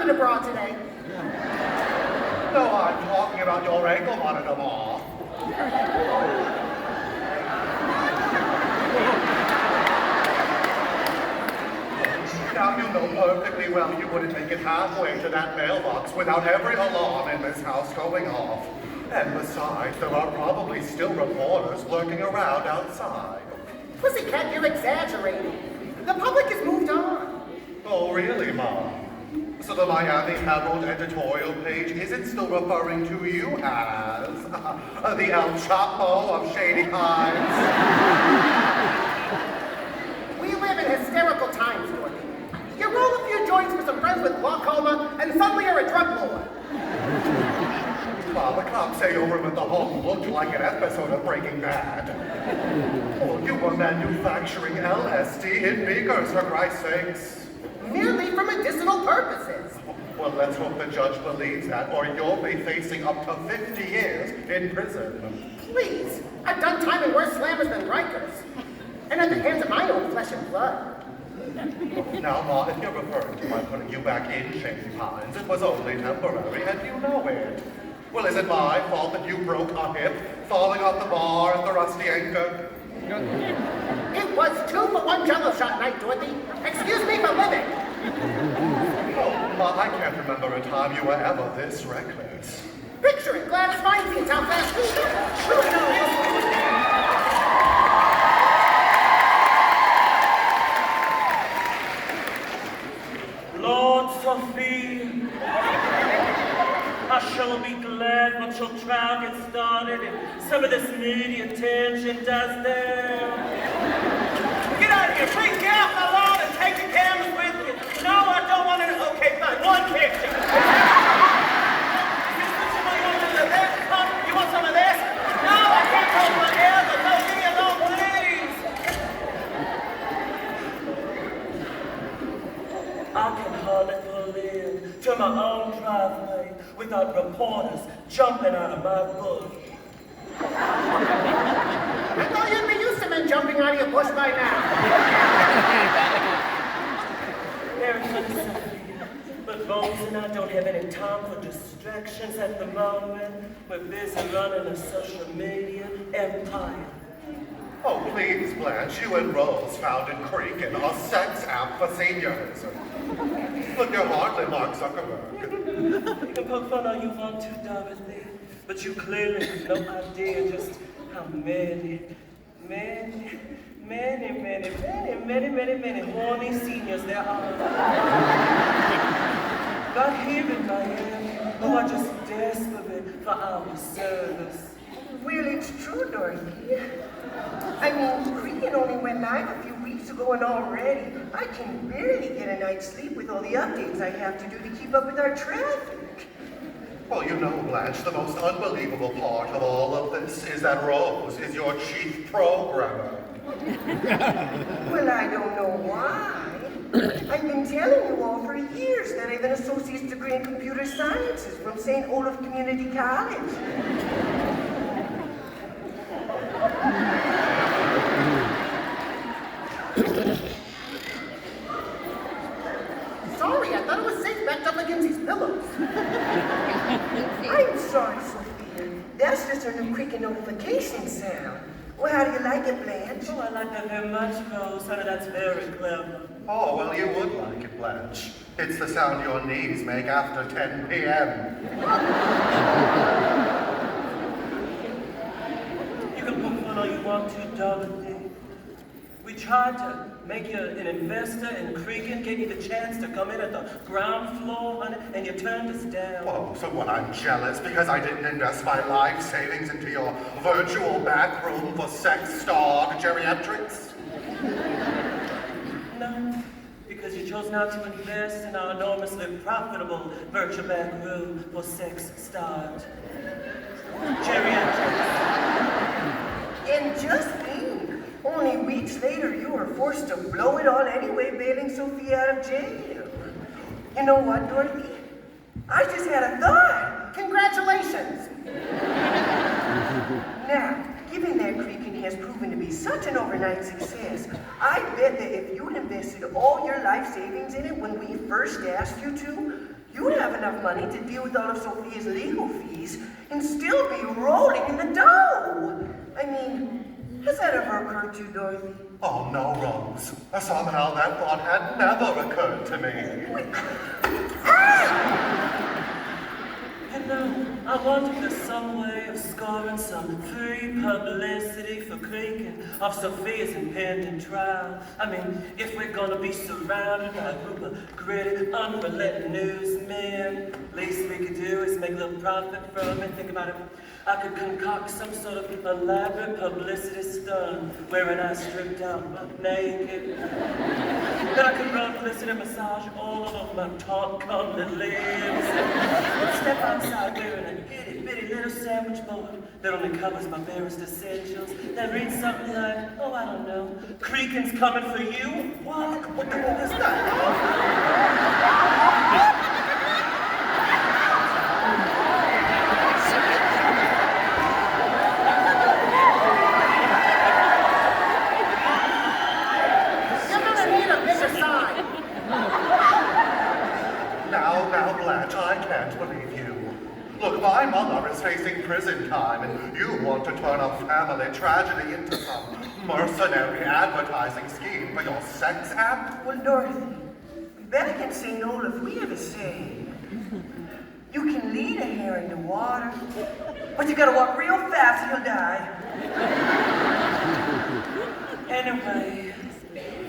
jumping abroad today. No, I'm talking about your ankle monitor, Ma. Now you know perfectly well you wouldn't take it halfway to that mailbox without every alarm in this house going off. And besides, there are probably still reporters lurking around outside. Pussycat, you're exaggerating. The public has moved on. Oh, really, Mom? So the Miami Herald editorial page isn't still referring to you as the El Chapo of Shady Pines? We live in hysterical times, Dorothy. You roll a few joints with some friends with glaucoma, and suddenly you're a drug lord. Well, the cops say your room at the home looked like an episode of Breaking Bad. Oh, you were manufacturing LSD in beakers, for Christ's sakes. Merely for medicinal purposes. Well, let's hope the judge believes that, or you'll be facing up to 50 years in prison. Please, I've done time in worse slammers than Rikers. And at the hands of my own flesh and blood. Now, Ma, if you're referring to my putting you back in Shady Pines, it was only temporary, and you know it. Well, is it my fault that you broke a hip, falling off the bar at the Rusty Anchor? It was 2-for-1 jello shot night, Dorothy. Excuse me for living. Oh, Ma, I can't remember a time you were ever this reckless. Picture it, Gladys Feinstein's how fast we Lord Sophie, I shall be glad when your trial gets started and some of this media attention does there. Get out of here, please get off my lawn and take the cameras with you. No, I don't want it. Okay, fine, one picture. You want some of this? No, I can't hold my hair, but no, leave me alone, please. I can hardly pull in to my own driveway without reporters jumping out of my bush. I thought you'd be used to men jumping out of your bush by now. Very funny, Sophie. But Rose and I don't have any time for distractions at the moment. We're busy running a social media empire. Oh, please, Blanche, you and Rose founded Creek and a sex app for seniors. Look, you're hardly Mark Zuckerberg. You can poke fun all you want to, Dorothy, but you clearly have no idea just how many horny seniors there are. But here in Miami, who are just desperate for our service. Well, it's true, Dorothy. I mean, Cregan only went live a few weeks ago, and already I can barely get a night's sleep with all the updates I have to do to keep up with our traffic. Well, you know, Blanche, the most unbelievable part of all of this is that Rose is your chief programmer. Well, I don't know why. I've been telling you all for years that I have an associate's degree in computer sciences from St. Olaf Community College. Sorry, I thought it was safe backed up against these pillows. I'm sorry, Sophia. That's just her new cricket notification sound. Well, how do you like it, Blanche? Oh, I like that very much, Rose. Honey, that's very clever. Oh, well, you would like it, Blanche. It's the sound your knees make after 10 p.m. You can poke fun all you want to, Dorothy. We tried to make you an investor in Cregan, gave you the chance to come in at the ground floor, honey, and you turned us down. Oh, so what, I'm jealous because I didn't invest my life savings into your virtual back room for sex-starved geriatrics? No, because you chose not to invest in our enormously profitable virtual back room for sex-starved geriatrics. And just think, only weeks later you were forced to blow it all anyway, bailing Sophia out of jail. You know what, Dorothy? I just had a thought. Congratulations. Now, given that Cregan has proven to be such an overnight success, I bet that if you'd invested all your life savings in it when we first asked you to, you'd have enough money to deal with all of Sophia's legal fees and still be rolling in the dough. I mean, has that ever occurred to you, Dorothy? Oh, no, Rose. Somehow that thought had never occurred to me. You know, I wonder if there's some way of scoring some free publicity for Creakin' of Sophia's impending trial. I mean, if we're gonna be surrounded by a group of gritty, unrelenting newsmen, least we could do is make a little profit from it. Think about it. I could concoct some sort of elaborate publicity stunt wherein I stripped out butt naked. Then I could run publicity massage all over my taut, comely lips. And step outside wearing an itty bitty little sandwich board that only covers my barest essentials. Then read something like, oh, I don't know, Creakin's coming for you? What the hell is that? Now, Blanche, I can't believe you. Look, my mother is facing prison time, and you want to turn a family tragedy into some mercenary advertising scheme for your sex act? Well, Dorothy, back in St. Olaf, we have a saying. You can lead a hare into water, but you gotta walk real fast or you'll die. Anyway,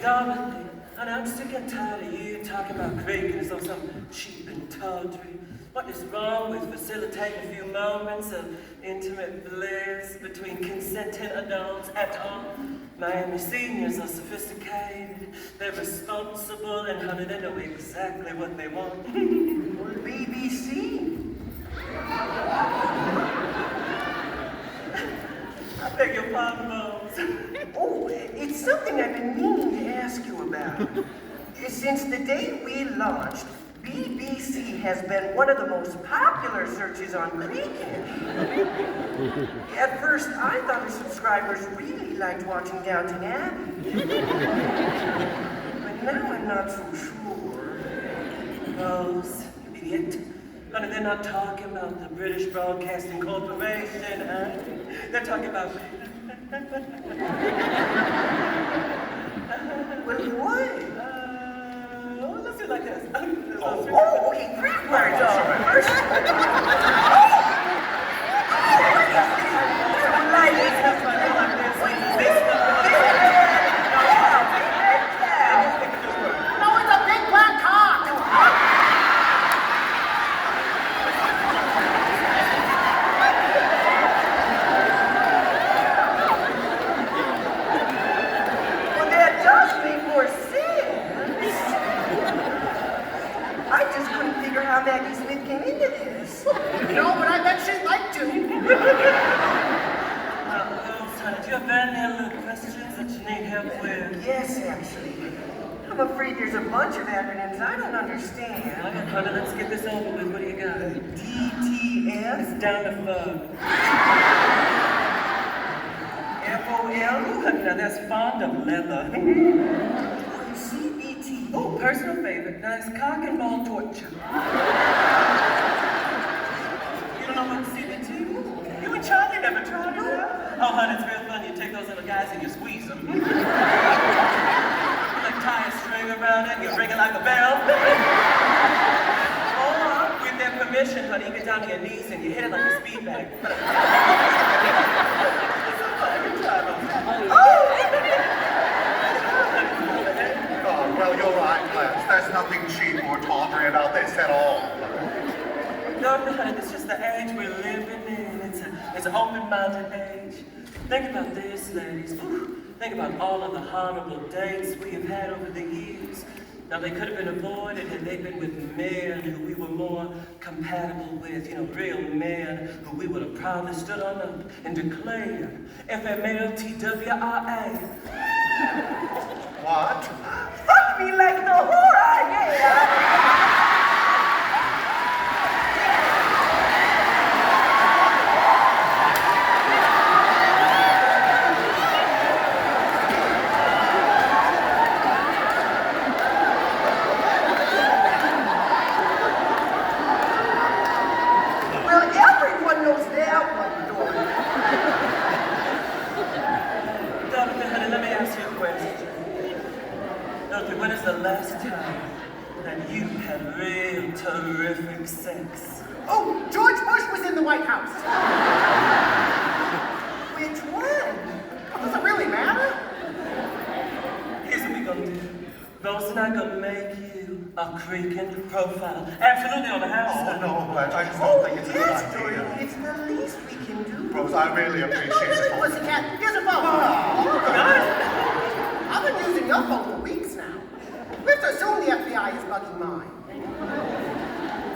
Dorothy, and I'm sick and tired of you talking about Creakin' as though some cheap and tawdry. What is wrong with facilitating a few moments of intimate bliss between consenting adults at all? Miami seniors are sophisticated, they're responsible, and honey, they know exactly what they want. Well, BBC. I beg your pardon, Bones. Oh, it's something I've been meaning to ask you about. Since the day we launched, BBC has been one of the most popular searches on Creakin'. At first, I thought the subscribers really liked watching Downton Abbey. But now I'm not so sure. Rose, you idiot. Honey, they're not talking about the British Broadcasting Corporation, huh? They're talking about... Well, what? Let's do it like this. Oh, okay, great words. No, it's a big black cock. Well, that does make more sense. I just couldn't figure how Maggie Smith came into this. No, but I bet she'd like to. Honey, do you have any little questions that you need help with? Yes, actually. I'm afraid there's a bunch of acronyms I don't understand. All right, honey, let's get this over with. What do you got? DTF, It's down to FOL. FOL, Honey, now that's fond of leather. CBT. Oh, personal favorite. Now it's cock and ball torture. You don't know what CBT is? You and Charlie never tried it. Oh, honey, it's real fun. You take those little guys and you squeeze them. You like tie a string around it and you ring it like a bell. Or, with their permission, honey, you get down to your knees and you hit it like a speed bag. Oh, well, you're right, Blanche. There's nothing cheap or tawdry about this at all. No, it's just the age we're living in. It's an open-minded age. Think about this, ladies. Ooh, think about all of the horrible dates we have had over the years. Now, they could have been avoided had they been with men who we were more compatible with, real men who we would have proudly stood on up and declared FMLTWRA. What? Fuck me like the whore I am. had real terrific sex. Oh, George Bush was in the White House. Which one? Does it really matter? Here's what we gonna do. Rose and I gonna make you a creaking profile. Absolutely on the house. Oh, no, Blanche, I just don't think it's a good Yes, idea. Dorothy, it's the least we can do. Rose, I really No, appreciate really, it. pussycat. Here's a phone. I've been using your phone for weeks now. We have to assume the FBI is bugging mine.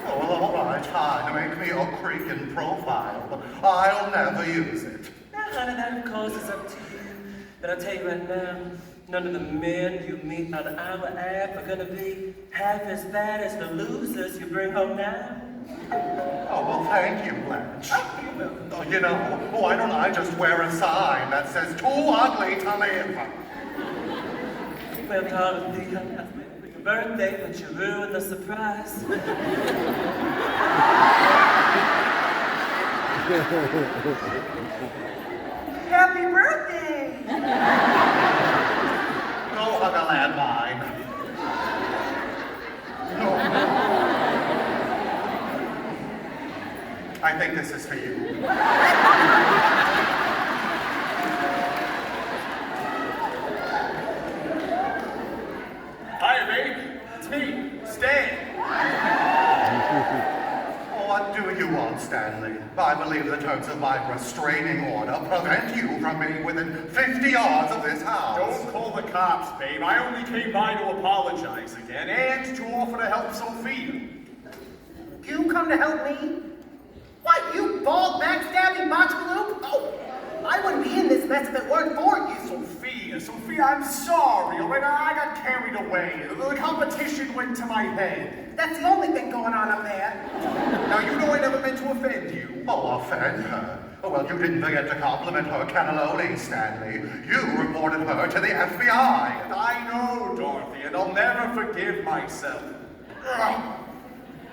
Oh, well, all right, fine. Make me a creaking profile, but I'll never use it. Now, honey, that of course is up to you. But I'll tell you right now, none of the men you meet on our app are gonna be half as bad as the losers you bring home now. Oh, well, thank you, Blanche. Oh, you know, why don't I just wear a sign that says, too ugly to live? Well, Dorothy, your birthday, but you ruined the surprise. Happy birthday! Go hug a landmine. No. I think this is for you. Hi, babe. It's me, Stan. What do you want, Stanley? I believe the terms of my restraining order prevent you from being within 50 yards of this house. Don't call the cops, babe. I only came by to apologize again and to offer to help Sophia. You come to help me? What, you bald backstabbing botchaloop? Oh, I wouldn't be in this mess if it weren't for you. Sophia, I'm sorry. All right, I got carried away. The competition went to my head. That's the only thing going on up there. Now, you know I never meant to offend you. Oh, offend her? Oh, well, you didn't forget to compliment her cannelloni, Stanley. You reported her to the FBI. I know, Dorothy, and I'll never forgive myself. Ugh.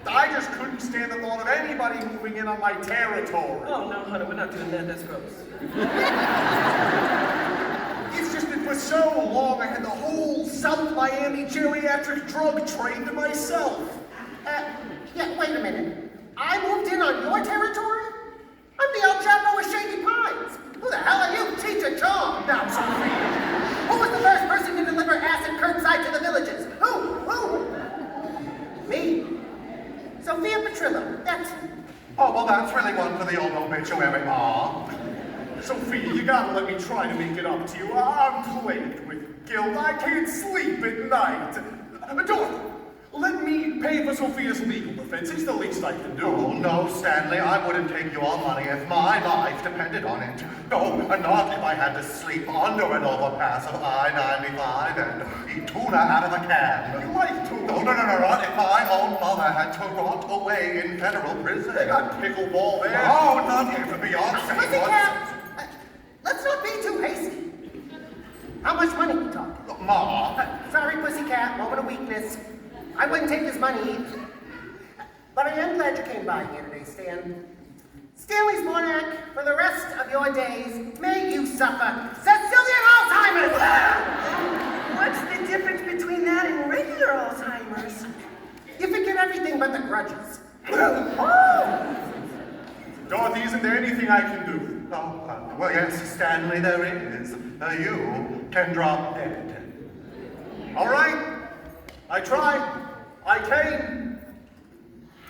I just couldn't stand the thought of anybody moving in on my territory. Oh, no, honey, we're not doing that. That's gross. It's just that for so long I had the whole South Miami geriatric drug trade to myself. Yeah, wait a minute. I moved in on your territory? I'm the El Chapo of Shady Pines. Who the hell are you, Teacher Tom? Now, Sophia. Who was the first person to deliver acid curbside to the villages? Who? Me. Sophia Petrillo. That's who. Oh, well, that's really one for the old obituary, Ma. Sophia, you gotta let me try to make it up to you. I'm plagued with guilt. I can't sleep at night. Dorothy, let me pay for Sophia's legal defense. It's the least I can do. Oh, no, Stanley, I wouldn't take your money if my life depended on it. No, not if I had to sleep under an overpass of I-95 and eat tuna out of a can. You like tuna? No, not if my own mother had to rot away in federal prison. They got pickleball there. No, not even Beyonce. Pussycat! Let's not be too hasty. How much money we talking? Ma. Sorry, Pussycat. Moment of weakness. I wouldn't take his money either. But I am glad you came by here today, Stan. Stanley Zbornak, for the rest of your days, may you suffer Sicilian Alzheimer's! What's the difference between that and regular Alzheimer's? You forget everything but the grudges. Dorothy, isn't there anything I can do? Oh, well, yes, Stanley, there is. You can drop dead. All right. I tried. I came.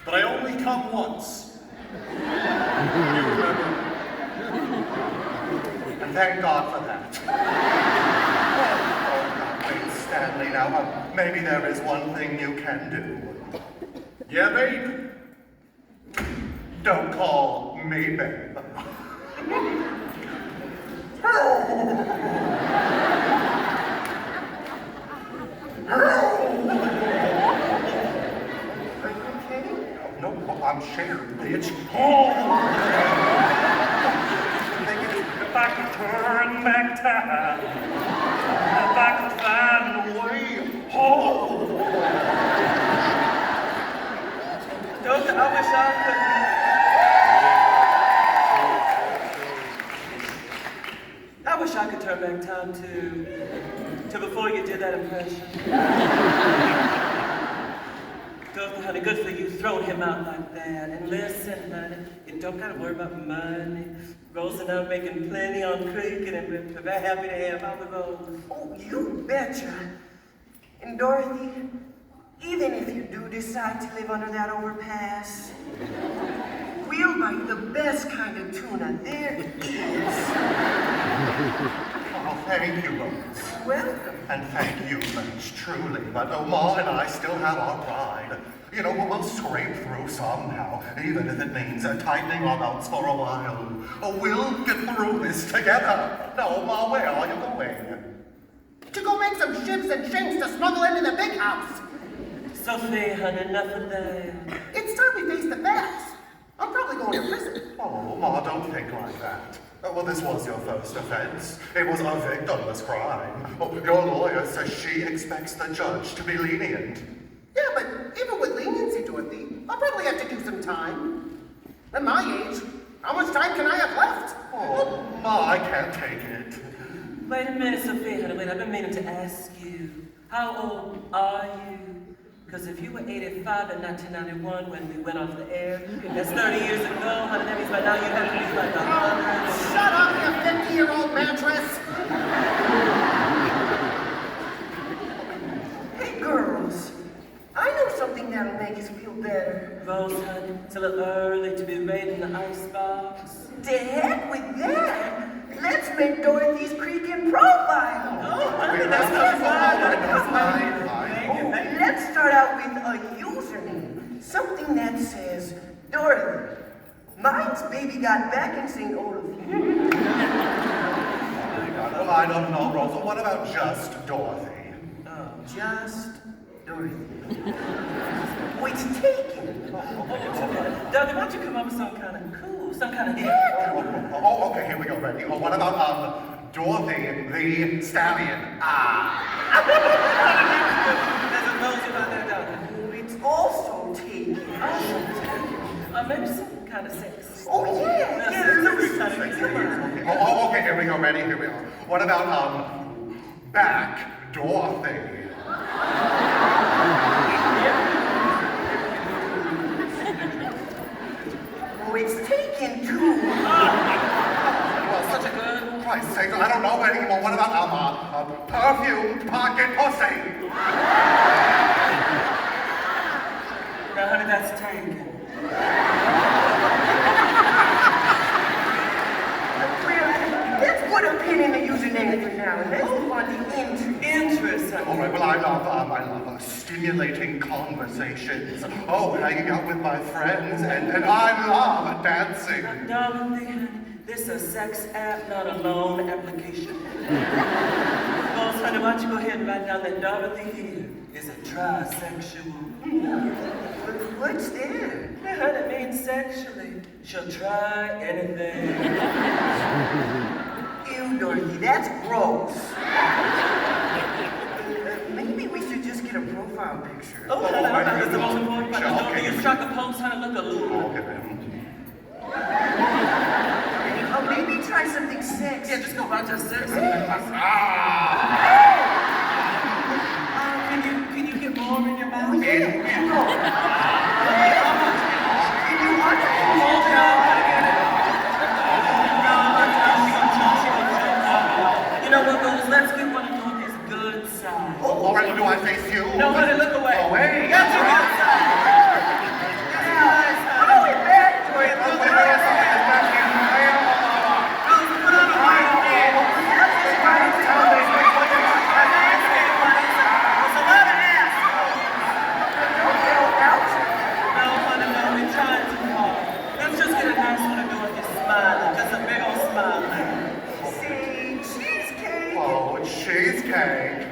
But I only come once. You remember? And thank God for that. Oh, wait, Stanley, now, maybe there is one thing you can do. Yeah, babe. Don't call me babe. No, I'm scared, bitch. If I could turn back time, if I could find a way home. Don't I wish I could. I wish I could turn back time to before you did that impression. Dorothy, honey, good for you throwing him out like that. And listen, honey, you don't gotta worry about money. Rose and I are making plenty on Creek, and we're very happy to have our Rose. Oh, you betcha. And Dorothy, even if you do decide to live under that overpass, we'll buy you the best kind of tuna there is. Oh, thank you, Rose. Welcome. And thank you, Lynch, truly. But Ma and I still have our pride. You know, we'll scrape through somehow, even if it means tightening our belts for a while. Oh, we'll get through this together. No, Ma, where are you going? To go make some shivs and shanks to smuggle into the big house. Sophie, honey, enough of that. It's time we face the facts. I'm probably going to prison. Oh, Ma, don't think like that. Well, this was your first offense. It was a victimless crime. Oh, your lawyer says she expects the judge to be lenient. Yeah, but even with leniency, Dorothy, I'll probably have to do some time. At my age, how much time can I have left? Oh, Ma, I can't take it. Wait a minute, Sophia, honey, wait, I've been meaning to ask you, how old are you? Because if you were 85 in 1991 when we went off the air, that's 30 years ago, honey, that means by now you have to be like 100. Shut up, you 50-year-old mattress! Hey, girls. I know something that'll make us feel better. Rose, honey, it's a little early to be raiding the icebox. To heck with that. Let's make Dorothy's Creek-In profile. Let's start out with a username. Something that says, Dorothy. Mine's baby got back in St. Olaf. Well, I don't know, Rosa. What about just Dorothy? Just Dorothy. Oh, it's taken. Dorothy, why don't you come up with some kind of cool, some kind of hit? Oh, okay, here we go, ready. Oh, what about, Dorothy the Stallion? There's a rose about there, Dorothy. Oh, it's also taken. Maybe some kind of sex. Oh, yeah, Lucy. Oh, okay, here we go, ready, here we go. What about, Back Dorothy? Oh, it's taken too. Well, such a good Christ's sake, I don't know anymore. What about, perfume pocket pussy? No, honey, that's taken. Well, let's put a pin in the username for now, and let's move on to interest. All right, well, I love stimulating conversations. Oh, hanging out with my friends, and I love dancing. Dorothy, honey, this is a sex app, not a loan application. Rose, honey, why don't you go ahead and write down that Dorothy here is a trisexual. What's that? Yeah, honey, it means sexually. She'll try anything. Ew, Dorothy, that's gross. Maybe we should just get a profile picture. Oh, honey, that's the most important part. Sure, Don't okay. you strike a pose, honey, look a little. Okay, then. Oh, maybe try something sexy. Yeah, just go right to sex. Can you get more in your mouth? You know what, Rose? Let's get one of Dorothy's good side. All right, do I face you? No, honey, look away. Away. You got your good side. Oh, it's back to it. Rose, put on a white head. It's a lot of ass. No, honey, no, we're trying too hard. Let's just get a nice one of Dorothy smiling. Just a big old smile. See, cheesecake. Oh, cheesecake.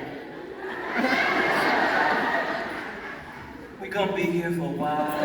We're gonna be here for a while.